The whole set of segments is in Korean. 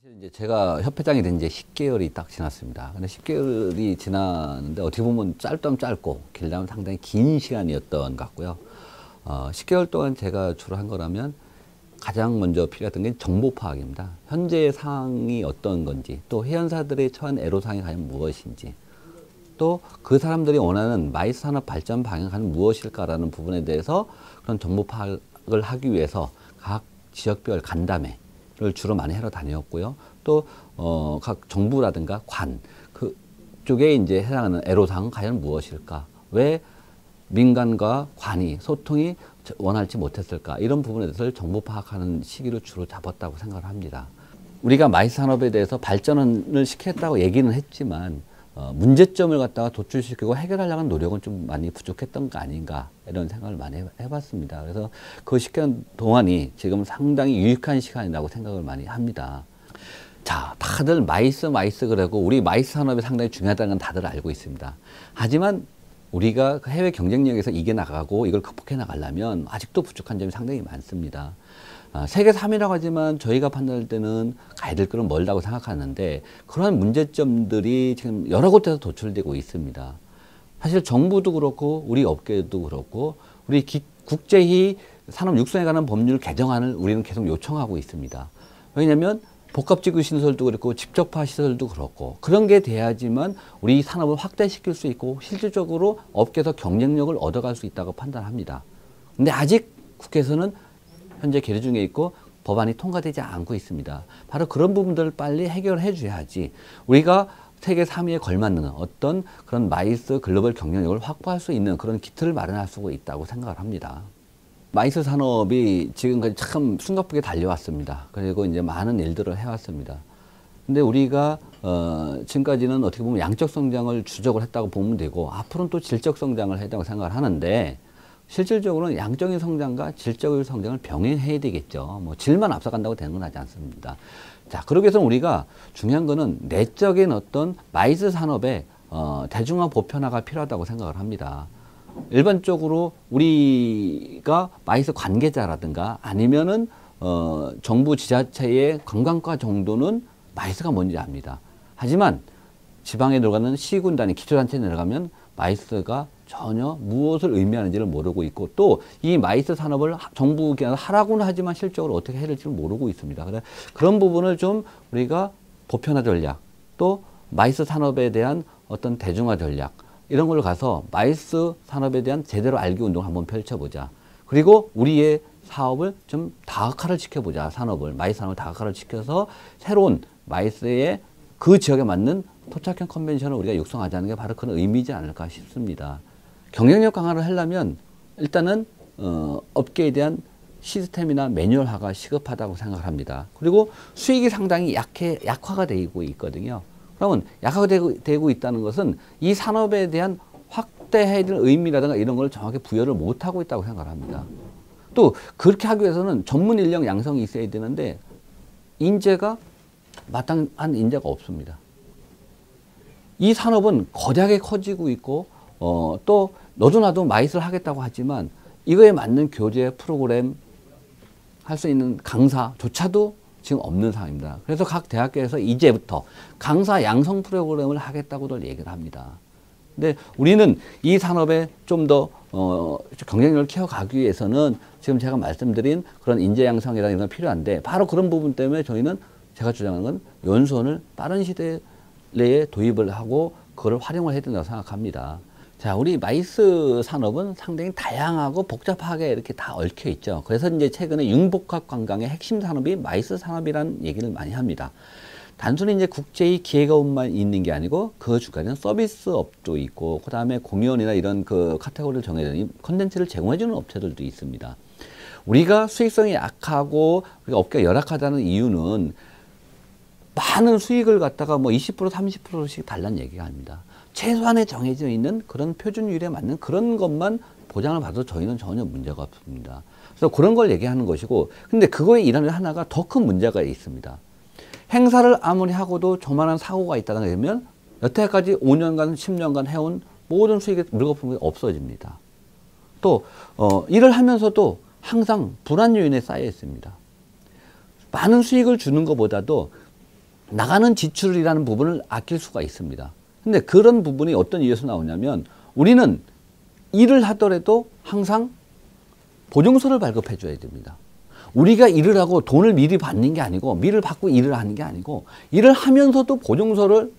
사실 이제 제가 협회장이 된 지 10개월이 딱 지났습니다. 근데 10개월이 지났는데 어떻게 보면 짧다면 짧고 길다면 상당히 긴 시간이었던 것 같고요. 10개월 동안 제가 주로 한 거라면 가장 먼저 필요했던 게 정보 파악입니다. 현재의 상황이 어떤 건지, 또 회원사들의 처한 애로사항이 과연 무엇인지, 또 그 사람들이 원하는 마이스 산업 발전 방향은 무엇일까라는 부분에 대해서 그런 정보 파악을 하기 위해서 각 지역별 간담회를 주로 많이 하러 다녔고요. 또 각 정부라든가 관 그쪽에 이제 해당하는 애로사항은 과연 무엇일까? 왜 민간과 관이 소통이 원활치 못했을까? 이런 부분에 대해서 정보 파악하는 시기를 주로 잡았다고 생각을 합니다. 우리가 마이스 산업에 대해서 발전을 시켰다고 얘기는 했지만 문제점을 갖다가 도출시키고 해결하려는 노력은 좀 많이 부족했던 거 아닌가 이런 생각을 많이 해봤습니다. 그래서 그 시간 동안이 지금 상당히 유익한 시간이라고 생각을 많이 합니다. 자, 다들 마이스 그러고 우리 마이스 산업이 상당히 중요하다는 건 다들 알고 있습니다. 하지만 우리가 해외 경쟁력에서 이겨나가고 이걸 극복해 나가려면 아직도 부족한 점이 상당히 많습니다. 세계 3위라고 하지만 저희가 판단할 때는 가야 될 길은 멀다고 생각하는데 그러한 문제점들이 지금 여러 곳에서 도출되고 있습니다. 사실 정부도 그렇고 우리 업계도 그렇고 우리 국제히 산업 육성에 관한 법률 개정안을 우리는 계속 요청하고 있습니다. 왜냐하면 복합지구 시설도 그렇고 직접화 시설도 그렇고 그런 게 돼야지만 우리 산업을 확대시킬 수 있고 실질적으로 업계에서 경쟁력을 얻어갈 수 있다고 판단합니다. 근데 아직 국회에서는 현재 계류 중에 있고 법안이 통과되지 않고 있습니다. 바로 그런 부분들을 빨리 해결해 줘야지 우리가 세계 3위에 걸맞는 어떤 그런 마이스 글로벌 경쟁력을 확보할 수 있는 그런 기틀을 마련할 수 있다고 생각을 합니다. 마이스 산업이 지금까지 참 숨가쁘게 달려왔습니다. 그리고 이제 많은 일들을 해왔습니다. 근데 우리가 지금까지는 어떻게 보면 양적 성장을 주적을 했다고 보면 되고 앞으로는 또 질적 성장을 했다고 생각을 하는데 실질적으로는 양적인 성장과 질적인 성장을 병행해야 되겠죠. 뭐 질만 앞서간다고 되는 건 하지 않습니다. 자, 그러기 위해서 우리가 중요한 거는 내적인 어떤 마이스 산업의 대중화 보편화가 필요하다고 생각을 합니다. 일반적으로 우리가 마이스 관계자라든가 아니면은 정부 지자체의 관광과 정도는 마이스가 뭔지 압니다. 하지만 지방에 들어가는 시군단위 기초단체에 들어가면 마이스가 전혀 무엇을 의미하는지를 모르고 있고 또 이 마이스 산업을 정부가 하라고는 하지만 실적으로 어떻게 해야 될지 모르고 있습니다. 그래서 그런 부분을 좀 우리가 보편화 전략 또 마이스 산업에 대한 어떤 대중화 전략 이런 걸 가서 마이스 산업에 대한 제대로 알기 운동을 한번 펼쳐보자. 그리고 우리의 사업을 좀 다각화를 시켜보자. 마이스 산업을 다각화를 시켜서 새로운 마이스의 그 지역에 맞는 토착형 컨벤션을 우리가 육성하자는 게 바로 그런 의미이지 않을까 싶습니다. 경쟁력 강화를 하려면 일단은 업계에 대한 시스템이나 매뉴얼화가 시급하다고 생각을 합니다. 그리고 수익이 상당히 약화가 되고 있거든요. 그러면 약화되고 있다는 것은 이 산업에 대한 확대해야 될 의미라든가 이런 걸 정확히 부여를 못하고 있다고 생각을 합니다. 또 그렇게 하기 위해서는 전문 인력 양성이 있어야 되는데 인재가 마땅한 인재가 없습니다. 이 산업은 거대하게 커지고 있고 또 너도 나도 마이스를 하겠다고 하지만 이거에 맞는 교재 프로그램 할 수 있는 강사조차도 지금 없는 상황입니다. 그래서 각 대학교에서 이제부터 강사 양성 프로그램을 하겠다고들 얘기를 합니다. 근데 우리는 이 산업에 좀 더 경쟁력을 키워가기 위해서는 지금 제가 말씀드린 그런 인재 양성이라는 이런 게 필요한데 바로 그런 부분 때문에 저희는 제가 주장하는 건 연수원을 빠른 시대 내에 도입을 하고 그걸 활용을 해야 된다고 생각합니다. 자, 우리 마이스 산업은 상당히 다양하고 복잡하게 이렇게 다 얽혀 있죠. 그래서 이제 최근에 융복합 관광의 핵심 산업이 마이스 산업이라는 얘기를 많이 합니다. 단순히 이제 국제의 기회가업만 있는 게 아니고 그 중간에는 서비스업도 있고 그 다음에 공연이나 이런 그 카테고리를 정해주는 콘텐츠를 제공해주는 업체들도 있습니다. 우리가 수익성이 약하고 우리가 업계가 열악하다는 이유는 많은 수익을 갖다가 뭐 20% 30%씩 달라는 얘기가 아닙니다. 최소한에 정해져 있는 그런 표준율에 맞는 그런 것만 보장을 받아도 저희는 전혀 문제가 없습니다. 그래서 그런 걸 얘기하는 것이고 근데 그거에 일하는 하나가 더 큰 문제가 있습니다. 행사를 아무리 하고도 저만한 사고가 있다는 게 되면 여태까지 5년간 10년간 해온 모든 수익의 물거품이 없어집니다. 또 일을 하면서도 항상 불안 요인에 쌓여 있습니다. 많은 수익을 주는 것보다도 나가는 지출이라는 부분을 아낄 수가 있습니다. 근데 그런 부분이 어떤 이유에서 나오냐면 우리는 일을 하더라도 항상 보증서를 발급해 줘야 됩니다. 우리가 일을 하고 돈을 미리 받는 게 아니고 미리 받고 일을 하는 게 아니고 일을 하면서도 보증서를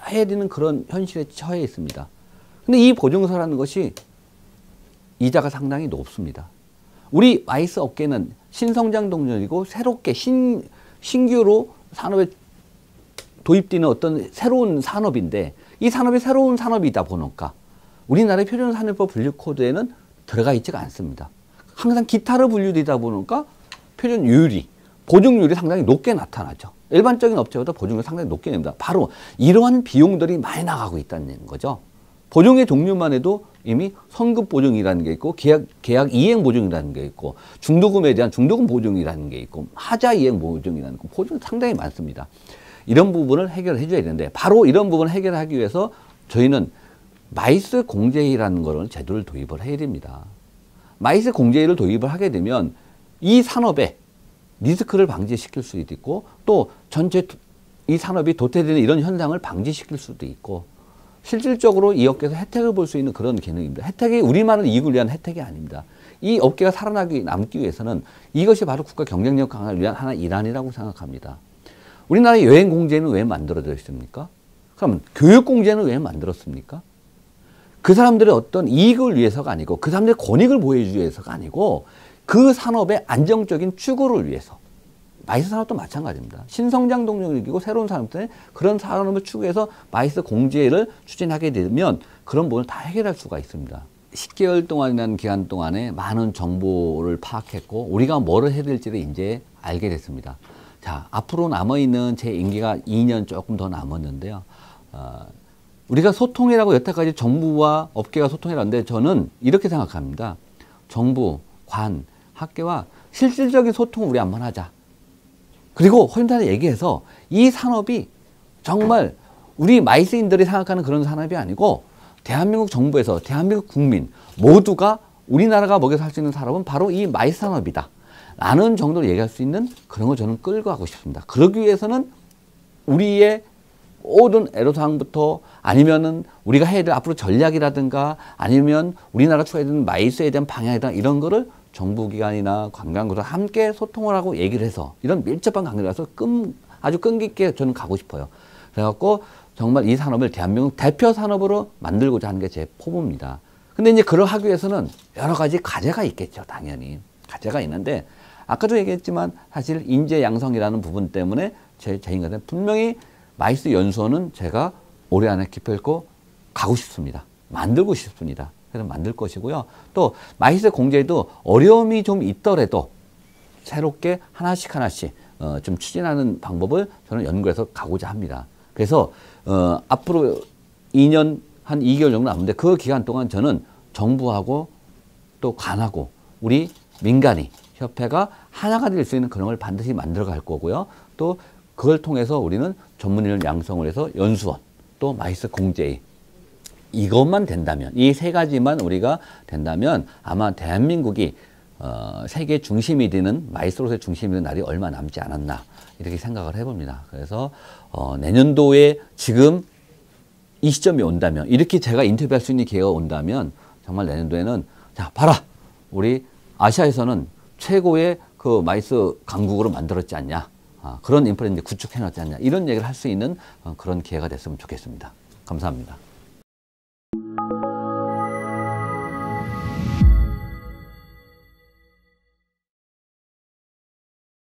해야 되는 그런 현실에 처해 있습니다. 근데 이 보증서라는 것이 이자가 상당히 높습니다. 우리 마이스 업계는 신성장 동력이고 새롭게 신규로 산업에 도입되는 어떤 새로운 산업인데 이 산업이 새로운 산업이다 보니까 우리나라의 표준산업법 분류코드에는 들어가 있지가 않습니다. 항상 기타로 분류되다 보니까 표준율이, 보증률이 상당히 높게 나타나죠. 일반적인 업체보다 보증률이 상당히 높게 냅니다. 바로 이러한 비용들이 많이 나가고 있다는 거죠. 보증의 종류만 해도 이미 선급 보증이라는 게 있고 계약 이행 보증이라는 게 있고 중도금에 대한 중도금 보증이라는 게 있고 하자 이행 보증이라는 거 보증이 상당히 많습니다. 이런 부분을 해결해 줘야 되는데 바로 이런 부분을 해결하기 위해서 저희는 마이스 공제이라는 거를 제도를 도입을 해야 됩니다. 마이스 공제이를 도입을 하게 되면 이 산업에 리스크를 방지시킬 수도 있고 또 전체 이 산업이 도태되는 이런 현상을 방지시킬 수도 있고 실질적으로 이 업계에서 혜택을 볼 수 있는 그런 기능입니다. 혜택이 우리만을 이익을 위한 혜택이 아닙니다. 이 업계가 남기 위해서는 이것이 바로 국가 경쟁력 강화를 위한 하나의 일환이라고 생각합니다. 우리나라의 여행공제는 왜 만들어졌습니까? 그럼 교육공제는 왜 만들었습니까? 그 사람들의 어떤 이익을 위해서가 아니고 그 사람들의 권익을 보여주기 위해서가 아니고 그 산업의 안정적인 추구를 위해서. 마이스 산업도 마찬가지입니다. 신성장 동력을 이기고 새로운 산업 때문에 그런 산업을 추구해서 마이스 공제를 추진하게 되면 그런 부분을 다 해결할 수가 있습니다. 10개월 동안이라는 기간 동안에 많은 정보를 파악했고 우리가 뭐를 해야 될지를 이제 알게 됐습니다. 자, 앞으로 남아있는 제 임기가 2년 조금 더 남았는데요. 우리가 소통이라고 여태까지 정부와 업계가 소통이라는데 저는 이렇게 생각합니다. 정부, 관, 학계와 실질적인 소통을 우리 한번 하자. 그리고 허심탄회 얘기해서 이 산업이 정말 우리 마이스인들이 생각하는 그런 산업이 아니고 대한민국 정부에서 대한민국 국민 모두가 우리나라가 먹여 살 수 있는 산업은 바로 이 마이스 산업이다. 라는 정도로 얘기할 수 있는 그런 걸 저는 끌고 가고 싶습니다. 그러기 위해서는 우리의 모든 애로사항부터 아니면은 우리가 해야 될 앞으로 전략이라든가 아니면 우리나라 추가해야 되는 마이스에 대한 방향이다 이런 거를 정부기관이나 관광부가 함께 소통을 하고 얘기를 해서 이런 밀접한 관계를 해서 아주 끈기 있게 저는 가고 싶어요. 그래갖고 정말 이 산업을 대한민국 대표 산업으로 만들고자 하는 게 제 포부입니다. 근데 이제 그걸 하기 위해서는 여러 가지 과제가 있겠죠. 당연히. 과제가 있는데 아까도 얘기했지만 사실 인재 양성이라는 부분 때문에 제 인간은 분명히 마이스 연수원은 제가 올해 안에 기필코 가고 싶습니다. 만들고 싶습니다. 그래서 만들 것이고요. 또 마이스 공제도 어려움이 좀 있더라도 새롭게 하나씩 좀 추진하는 방법을 저는 연구해서 가고자 합니다. 그래서 앞으로 2년 한 2개월 정도 남는데 그 기간 동안 저는 정부하고 또 관하고 우리 민간이 협회가 하나가 될 수 있는 그런 걸 반드시 만들어 갈 거고요. 또 그걸 통해서 우리는 전문인을 양성을 해서 연수원 또 마이스 공제이 이것만 된다면 이 세 가지만 우리가 된다면 아마 대한민국이 세계 중심이 되는 마이스로서의 중심이 되는 날이 얼마 남지 않았나 이렇게 생각을 해봅니다. 그래서 내년도에 지금 이 시점이 온다면 이렇게 제가 인터뷰할 수 있는 기회가 온다면 정말 내년도에는 자 봐라 우리 아시아에서는 최고의 그 마이스 강국으로 만들었지 않냐 그런 인프라를 구축해 놨지 않냐 이런 얘기를 할 수 있는 그런 기회가 됐으면 좋겠습니다. 감사합니다.